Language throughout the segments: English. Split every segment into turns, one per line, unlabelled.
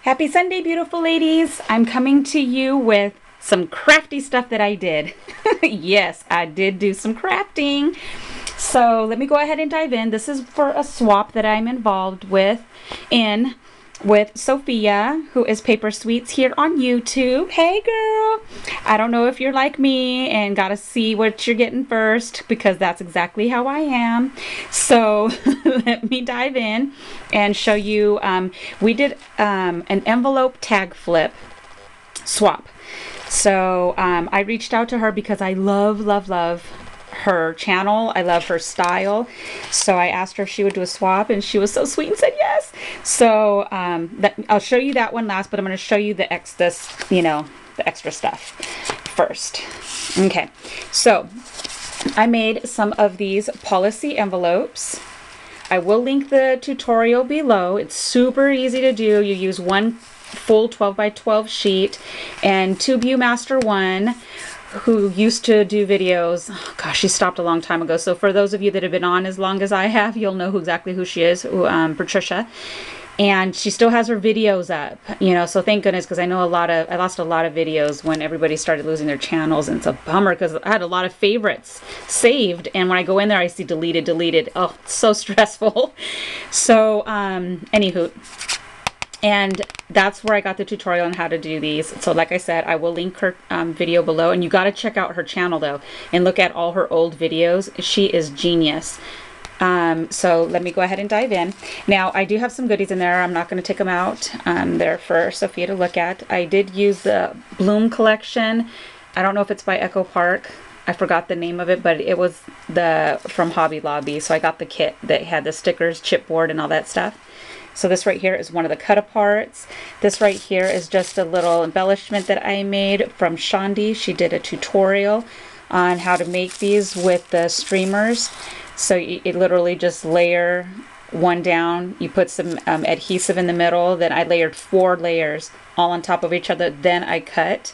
Happy Sunday, beautiful ladies. I'm coming to you with some crafty stuff that I did. Yes, I did do some crafting. So let me go ahead and dive in. This is for a swap that I'm involved with Sopia, who is Paper Sweets here on YouTube. Hey girl, I don't know if you're like me and gotta see what you're getting first, because that's exactly how I am. So let me dive in and show you. We did an envelope tag flip swap. So I reached out to her because I love her channel. I love her style. So I asked her if she would do a swap, and she was so sweet and said yes. So I'll show you that one last, but I'm going to show you the extra stuff first. Okay, so I made some of these policy envelopes. I will link the tutorial below. It's super easy to do. You use one full 12 by 12 sheet and TubeMaster 1, who used to do videos. Oh, gosh, she stopped a long time ago. So for those of you that have been on as long as I have, you'll know exactly who she is, Patricia. And she still has her videos up, so thank goodness, because I lost a lot of videos when everybody started losing their channels, and it's a bummer because I had a lot of favorites saved, and when I go in there I see deleted. Oh, it's so stressful. So anywho, and that's where I got the tutorial on how to do these. So like I said, I will link her video below, and you got to check out her channel though and look at all her old videos. She is genius. So let me go ahead and dive in. Now I do have some goodies in there. I'm not going to take them out. They're for Sophia to look at. I did use the Bloom collection. I don't know if it's by Echo Park. I forgot the name of it, but it was from Hobby Lobby. So I got the kit that had the stickers, chipboard, and all that stuff. So this right here is one of the cut aparts. This right here is just a little embellishment that I made from Shandi. She did a tutorial on how to make these with the streamers. So you literally just layer one down. You put some adhesive in the middle. Then I layered 4 layers all on top of each other. Then I cut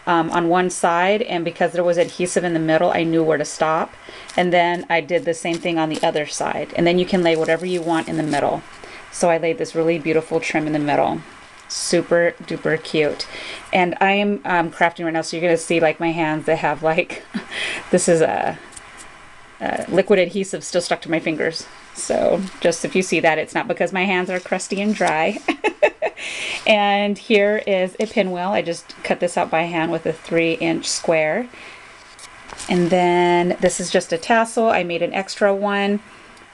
on one side, and because there was adhesive in the middle, I knew where to stop. And then I did the same thing on the other side. And then you can lay whatever you want in the middle. So I laid this really beautiful trim in the middle. Super duper cute. And I am crafting right now, so you're going to see like my hands that have like, this is a liquid adhesive still stuck to my fingers. So just if you see that, it's not because my hands are crusty and dry. And here is a pinwheel. I just cut this out by hand with a 3-inch square. And then this is just a tassel. I made an extra one.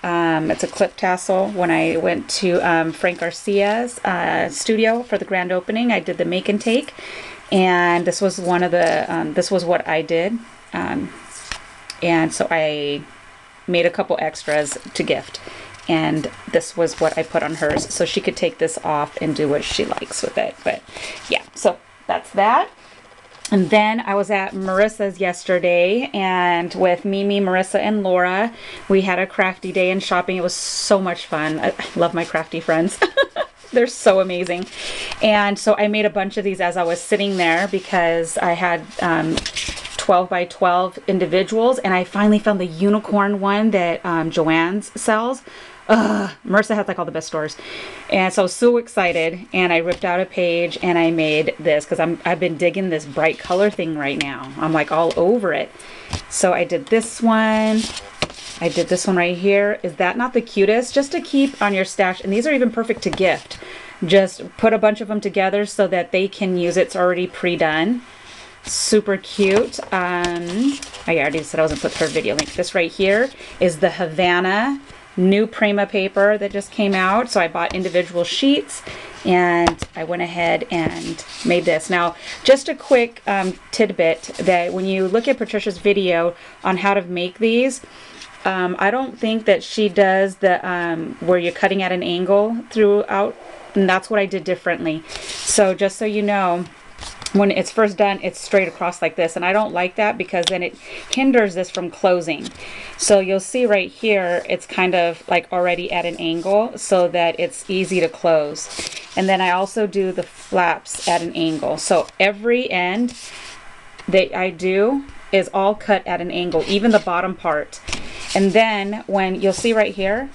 It's a clip tassel. When I went to Frank Garcia's studio for the grand opening, I did the make and take, and this was one of the this was what I did, and so I made a couple extras to gift, and this was what I put on hers, so she could take this off and do what she likes with it. But yeah, so that's that. And then I was at Marissa's yesterday, and with Mimi, Marissa, and Laura, we had a crafty day in shopping. It was so much fun. I love my crafty friends. They're so amazing. And so I made a bunch of these as I was sitting there, because I had 12 by 12 individuals, and I finally found the unicorn one that Joann's sells. Marissa has like all the best stores, and so I was so excited, and I ripped out a page and I made this because I've been digging this bright color thing right now. I'm like all over it. So I did this one. I did this one right here. Is that not the cutest? Just to keep on your stash, and these are even perfect to gift. Just put a bunch of them together so that they can use it. It's already pre-done. Super cute. I already said I wasn't put her video link. This right here is the Havana new Prima paper that just came out. So I bought individual sheets, and I went ahead and made this. Now, just a quick tidbit that when you look at Patricia's video on how to make these, I don't think that she does the where you're cutting at an angle throughout, and that's what I did differently. So just so you know, when it's first done, it's straight across like this, and I don't like that because then it hinders this from closing. So you'll see right here, it's kind of like already at an angle so that it's easy to close. And then I also do the flaps at an angle. So every end that I do is all cut at an angle, even the bottom part. And then when you'll see right here,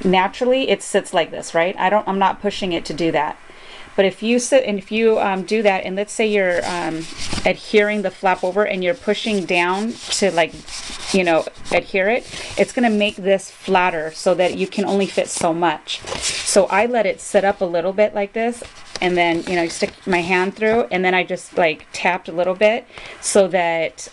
naturally it sits like this, right? I'm not pushing it to do that. But if you sit and if you do that, and let's say you're adhering the flap over and you're pushing down to, like, you know, adhere it, it's going to make this flatter so that you can only fit so much. So I let it sit up a little bit like this, and then, you know, you stick my hand through, and then I just like tapped a little bit so that,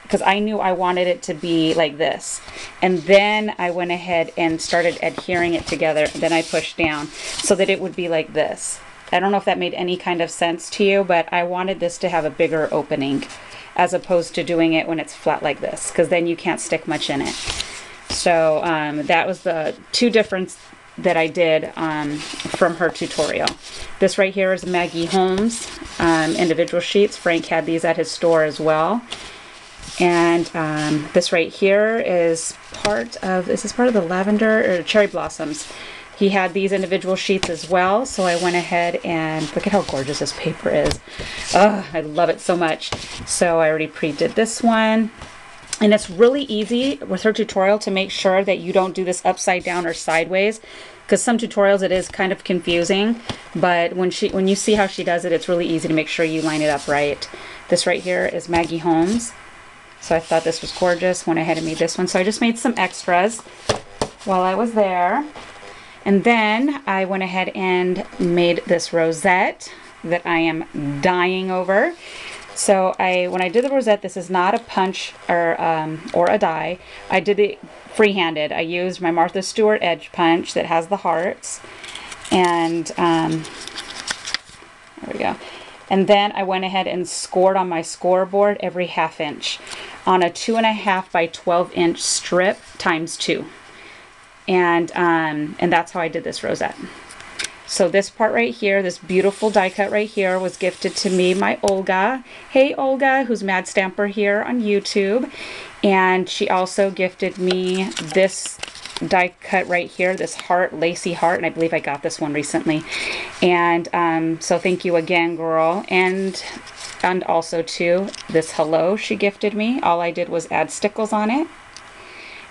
because I knew I wanted it to be like this. And then I went ahead and started adhering it together. Then I pushed down so that it would be like this. I don't know if that made any kind of sense to you, but I wanted this to have a bigger opening as opposed to doing it when it's flat like this, because then you can't stick much in it. So that was the two difference that I did from her tutorial. This right here is Maggie Holmes individual sheets. Frank had these at his store as well. And this right here is part of, this is part of the lavender or cherry blossoms. He had these individual sheets as well, so I went ahead and look at how gorgeous this paper is. Oh, I love it so much. So I already pre-did this one. And it's really easy with her tutorial to make sure that you don't do this upside down or sideways, because some tutorials it is kind of confusing, but when you see how she does it, it's really easy to make sure you line it up right. This right here is Maggie Holmes. So I thought this was gorgeous. Went ahead and made this one. So I just made some extras while I was there. And then I went ahead and made this rosette that I am dying over. So when I did the rosette, this is not a punch or a die. I did it freehanded. I used my Martha Stewart edge punch that has the hearts. And there we go. And then I went ahead and scored on my scoreboard every 1/2 inch on a 2.5 by 12 inch strip times 2. And that's how I did this rosette. So this part right here, this beautiful die cut right here, was gifted to me by Olga. Hey Olga, who's Mad Stamper here on YouTube. And she also gifted me this die cut right here, this heart, lacy heart, and I believe I got this one recently. And so thank you again, girl. And also too, this hello she gifted me. All I did was add stickles on it.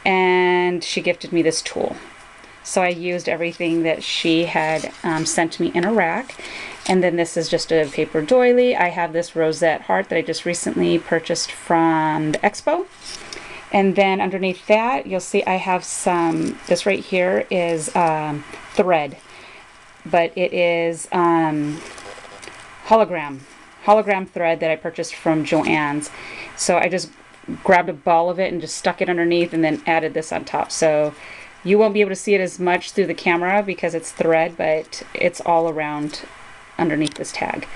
And she gifted me this tool. So I used everything that she had sent me in a rack. And then this is just a paper doily. I have this rosette heart that I just recently purchased from the expo. And then underneath that, you'll see I have some, this right here is thread. But it is hologram thread that I purchased from Joann's. So I just grabbed a ball of it and just stuck it underneath and then added this on top. So you won't be able to see it as much through the camera because it's thread, but it's all around underneath this tag.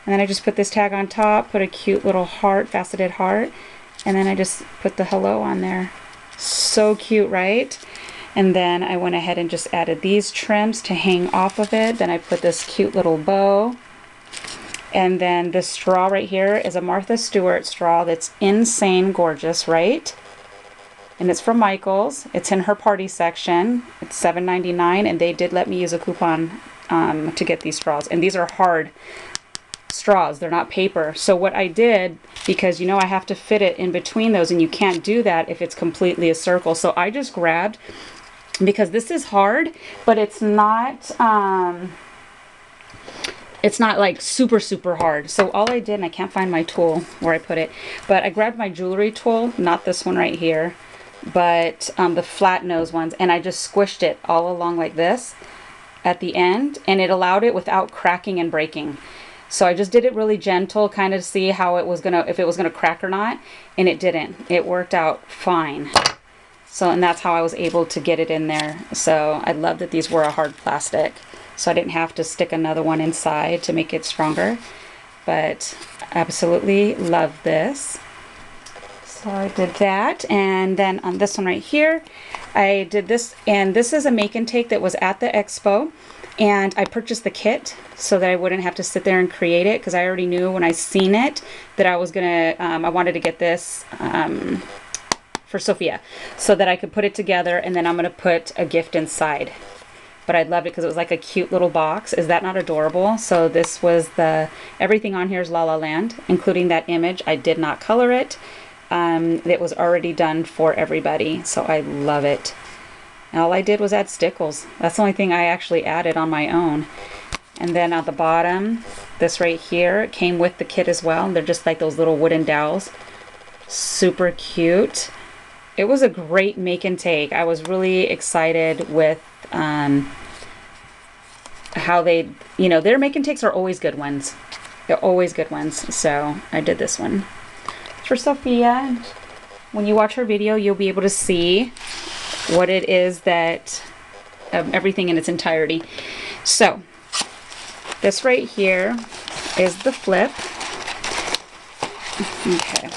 And then I just put this tag on top, put a cute little heart, faceted heart, and then I just put the hello on there. So cute, right? And then I went ahead and just added these trims to hang off of it. Then I put this cute little bow. And then this straw right here is a Martha Stewart straw that's insane gorgeous, right? And it's from Michaels. It's in her party section. It's $7.99, and they did let me use a coupon to get these straws. And these are hard straws. They're not paper. So what I did, because you know I have to fit it in between those, and you can't do that if it's completely a circle. So I just grabbed, because this is hard, but it's not like super hard. So all I did, and I can't find my tool where I put it, but I grabbed my jewelry tool, not this one right here, but the flat nose ones, and I just squished it all along like this at the end, and it allowed it without cracking and breaking. So I just did it really gentle, kind of to see how it was gonna, if it was gonna crack or not, and it didn't. It worked out fine. So, and that's how I was able to get it in there. So I love that these were a hard plastic, so I didn't have to stick another one inside to make it stronger. But absolutely love this. So I did that, and then on this one right here, I did this, and this is a make and take that was at the expo, and I purchased the kit so that I wouldn't have to sit there and create it, because I already knew when I seen it that I was gonna, I wanted to get this for Sopia so that I could put it together, and then I'm gonna put a gift inside. But I loved it because it was like a cute little box. Is that not adorable? So this was everything on here is La La Land, including that image. I did not color it. It was already done for everybody, so I love it. And all I did was add stickles. That's the only thing I actually added on my own. And then at the bottom, this right here, it came with the kit as well. They're just like those little wooden dowels. Super cute. It was a great make and take. I was really excited with how they, you know, their make and takes are always good ones. They're always good ones. So I did this one for Sophia. When you watch her video, you'll be able to see what it is that, everything in its entirety. So this right here is the flip. Okay.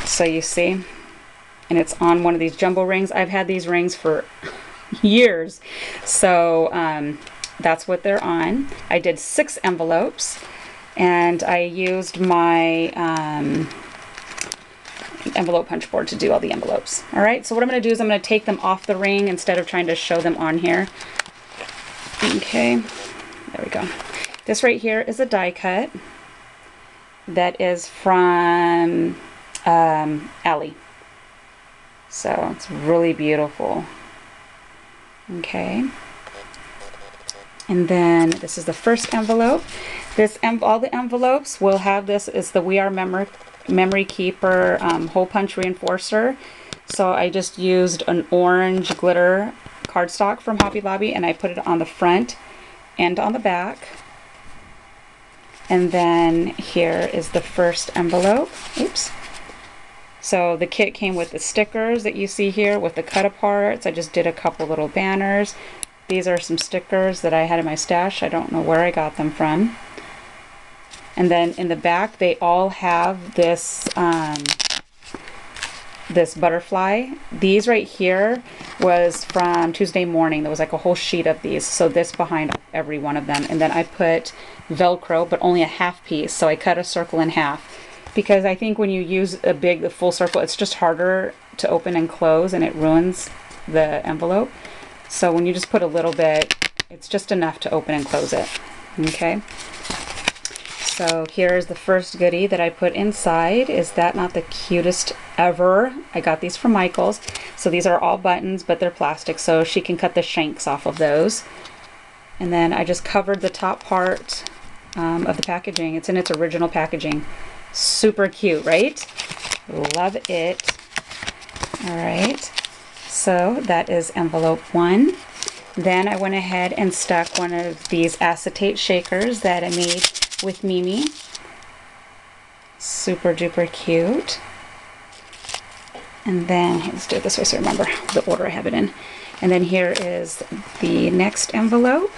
So you see, and it's on one of these jumbo rings. I've had these rings for years. So that's what they're on. I did 6 envelopes, and I used my envelope punch board to do all the envelopes. All right, so what I'm going to do is I'm going to take them off the ring instead of trying to show them on here. Okay, there we go. This right here is a die cut that is from Allie. So it's really beautiful. Okay. And then this is the first envelope. All the envelopes will have this. Is the We Are Memory Keeper hole punch reinforcer. So I just used an orange glitter cardstock from Hobby Lobby, and I put it on the front and on the back. And then here is the first envelope. Oops. So the kit came with the stickers that you see here with the cut aparts. I just did a couple little banners. These are some stickers that I had in my stash. I don't know where I got them from. And then in the back, they all have this this butterfly. These right here was from Tuesday Morning. There was like a whole sheet of these. So this behind every one of them. And then I put Velcro, but only a half piece. So I cut a circle in half. Because I think when you use the full circle, it's just harder to open and close, and it ruins the envelope. So when you just put a little bit, it's just enough to open and close it. Okay. So here's the first goodie that I put inside. Is that not the cutest ever? I got these from Michael's. So these are all buttons, but they're plastic, so she can cut the shanks off of those. And then I just covered the top part of the packaging. It's in its original packaging. Super cute, right? Love it. All right. So that is envelope 1. Then I went ahead and stuck one of these acetate shakers that I made with Mimi. Super duper cute. And then let's do it this way so I remember the order I have it in. And then here is the next envelope.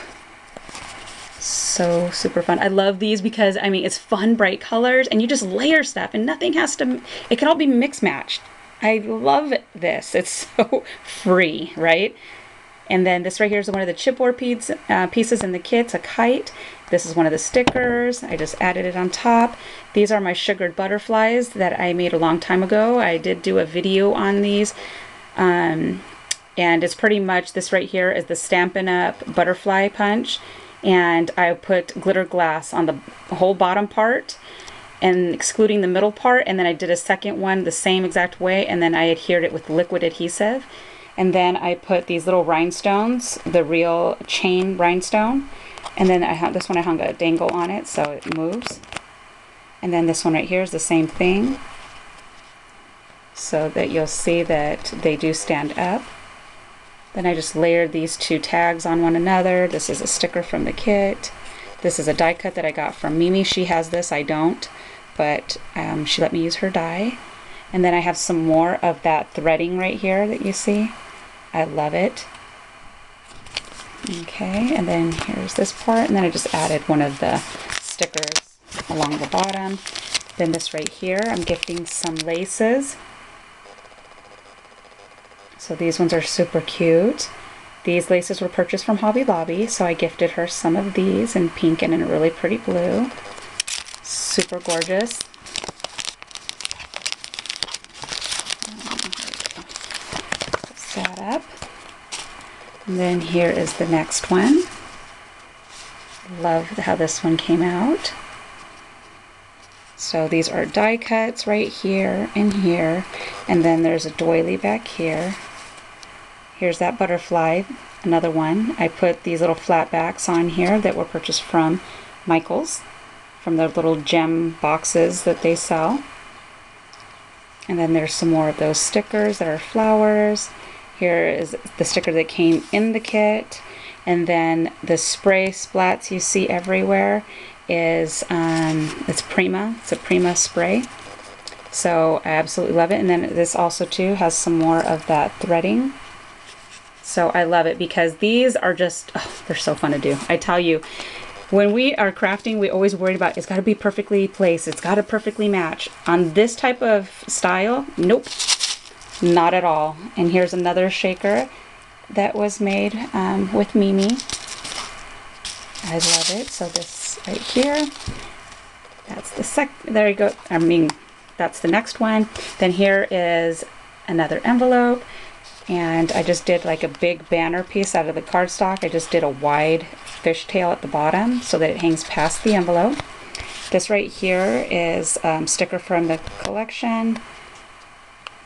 So super fun. I love these because, I mean, it's fun, bright colors, and you just layer stuff and nothing has to, it can all be mix matched. I love this. It's so free, right? And then this right here is one of the chipboard pieces in the kit, a kite. This is one of the stickers. I just added it on top. These are my sugared butterflies that I made a long time ago. I did do a video on these. And it's pretty much, this right here is the Stampin' Up! Butterfly punch. And I put glitter glass on the whole bottom part and excluding the middle part, and then I did a second one the same exact way, and then I adhered it with liquid adhesive. And then I put these little rhinestones, the real chain rhinestone, and then this one I hung a dangle on it so it moves. And then this one right here is the same thing, so that you'll see that they do stand up. Then I just layered these 2 tags on one another. This is a sticker from the kit. This is a die cut that I got from Mimi. She has this, I don't, but she let me use her die. And then I have some more of that threading right here that you see. I love it. Okay, and then here's this part, and then I just added one of the stickers along the bottom. Then this right here, I'm gifting some laces. So these ones are super cute. These laces were purchased from Hobby Lobby, so I gifted her some of these in pink and in a really pretty blue. Super gorgeous. Set that up. And then here is the next one. Love how this one came out. So these are die cuts right here and here, and then there's a doily back here. Here's that butterfly another one. I put these little flat backs on here that were purchased from Michael's, from their little gem boxes that they sell. And then there's some more of those stickers that are flowers. Here is the sticker that came in the kit. And then the spray splats you see everywhere is, it's Prima. It's a Prima spray. So I absolutely love it. And then this also too has some more of that threading. So I love it because these are just, oh, they're so fun to do. I tell you, when we are crafting, we always worried about it's got to be perfectly placed. It's got to perfectly match. On this type of style, nope, not at all. And here's another shaker that was made with Mimi. I love it. So this right here, that's the there you go. I mean, that's the next one. Then here is another envelope. And I just did like a big banner piece out of the cardstock. I just did a wide fishtail at the bottom so that it hangs past the envelope. This right here is sticker from the collection.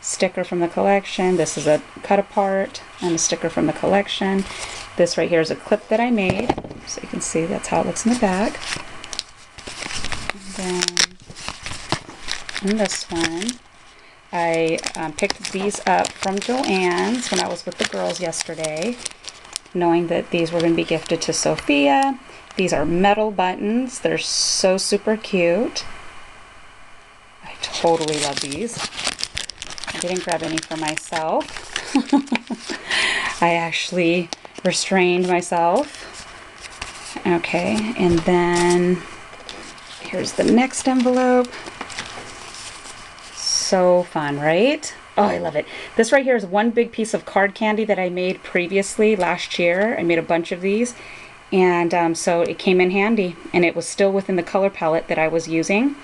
Sticker from the collection. This is a cut apart and a sticker from the collection. This right here is a clip that I made. So you can see that's how it looks in the back. And then in this one, I picked these up from Joann's when I was with the girls yesterday, knowing that these were going to be gifted to Sophia. These are metal buttons. They're so super cute. I totally love these. I didn't grab any for myself. I actually restrained myself. Okay, and then here's the next envelope. So fun, right? Oh, I love it. This right here is one big piece of card candy that I made previously last year. I made a bunch of these, and so it came in handy, and it was still within the color palette that I was using.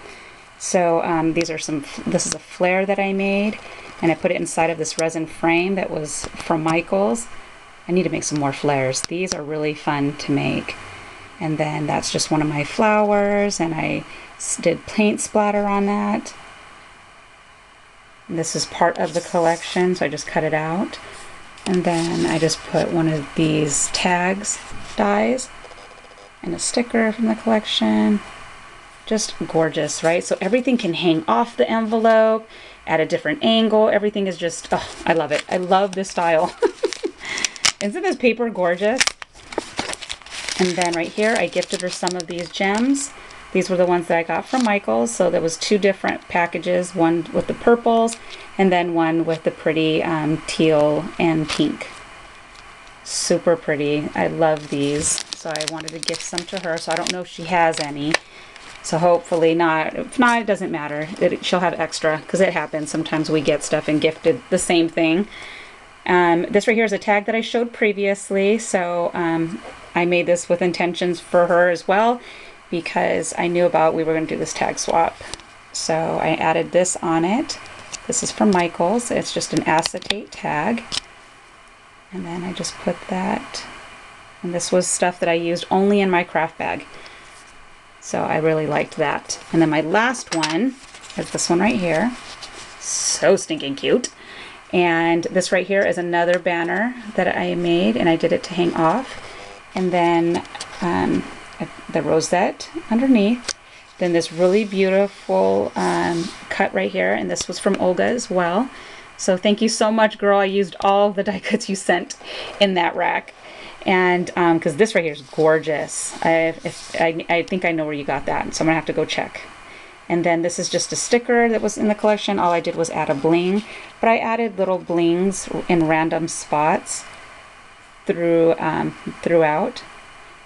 So these are this is a flare that I made, and I put it inside of this resin frame that was from Michael's. I need to make some more flares. These are really fun to make. And then that's just one of my flowers, and I did paint splatter on that. This is part of the collection, so I just cut it out. And then I just put one of these tags dies and a sticker from the collection. Just gorgeous, right? So everything can hang off the envelope at a different angle. Everything is just, oh, I love it. I love this style. Isn't this paper gorgeous? And then right here, I gifted her some of these gems. These were the ones that I got from Michael's. So there was two different packages, one with the purples and then one with the pretty teal and pink. Super pretty. I love these. So I wanted to gift some to her. So I don't know if she has any. So hopefully not. If not, it doesn't matter. She'll have extra because it happens. Sometimes we get stuff and gifted the same thing. This right here is a tag that I showed previously. So I made this with intentions for her as well, because I knew we were going to do this tag swap. So I added this on it. This is from Michael's. It's just an acetate tag. And then I just put that. And this was stuff that I used only in my craft bag. So I really liked that. And then my last one is this one right here. So stinking cute. And this right here is another banner that I made, and I did it to hang off. And then the rosette underneath. Then this really beautiful cut right here, and this was from Olga as well. So thank you so much, girl. I used all the die cuts you sent in that rack. And because this right here is gorgeous. I think I know where you got that, so I'm gonna have to go check. And then this is just a sticker that was in the collection. All I did was add a bling, but I added little blings in random spots throughout.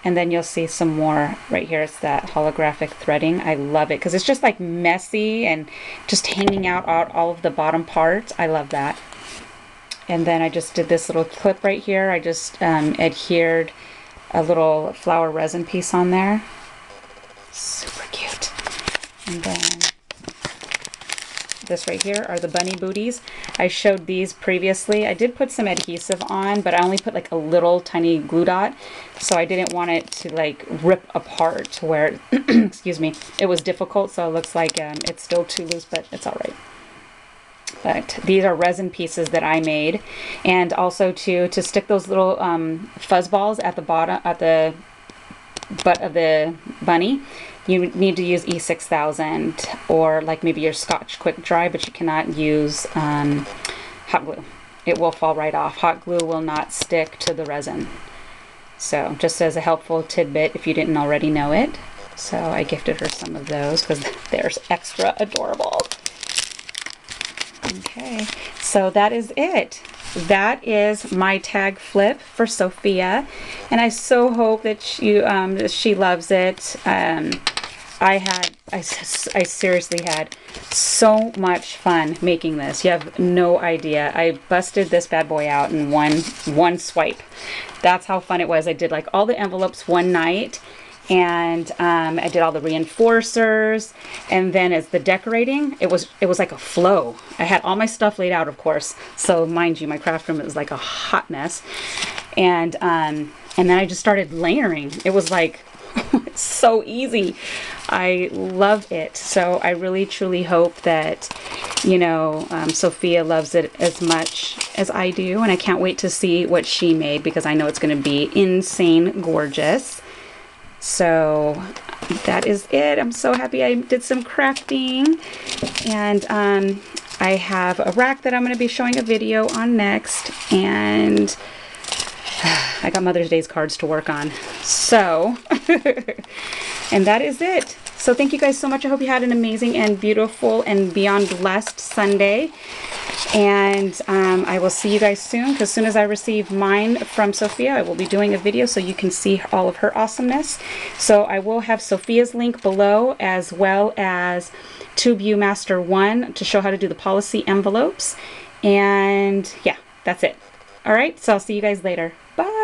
And then you'll see some more right here. It's that holographic threading. I love it because it's just like messy and just hanging out all of the bottom parts. I love that. And then I just did this little clip right here. I just adhered a little flower resin piece on there. Super cute. And then this right here are the bunny booties. I showed these previously. I did put some adhesive on, but I only put like a little tiny glue dot, so I didn't want it to like rip apart to where excuse me, it was difficult. So it looks like it's still too loose, but it's all right. But these are resin pieces that I made. And also to stick those little fuzz balls at the bottom, at the butt of the bunny, you need to use E6000 or like maybe your Scotch Quick Dry, but you cannot use hot glue. It will fall right off. Hot glue will not stick to the resin. So just as a helpful tidbit if you didn't already know it. So I gifted her some of those because they're extra adorable. Okay, so that is it. That is my tag flip for Sophia, and I so hope that she loves it. I seriously had so much fun making this. You have no idea. I busted this bad boy out in one swipe. That's how fun it was. I did like all the envelopes one night. And I did all the reinforcers, and then as the decorating, it was like a flow. I had all my stuff laid out, of course. So mind you, my craft room was like a hot mess. And then I just started layering. It was like it's so easy. I love it. So I really truly hope that Sophia loves it as much as I do, and I can't wait to see what she made because I know it's going to be insane gorgeous. So that is it. I'm so happy I did some crafting, and I have a rack that I'm going to be showing a video on next, and I got Mother's Day's cards to work on. So, and that is it. So thank you guys so much. I hope you had an amazing and beautiful and beyond blessed Sunday. And I will see you guys soon, because as soon as I receive mine from Sophia, I will be doing a video so you can see all of her awesomeness. So I will have Sophia's link below, as well as TubeU Master 1 to show how to do the policy envelopes. And yeah, that's it. All right, so I'll see you guys later. Bye.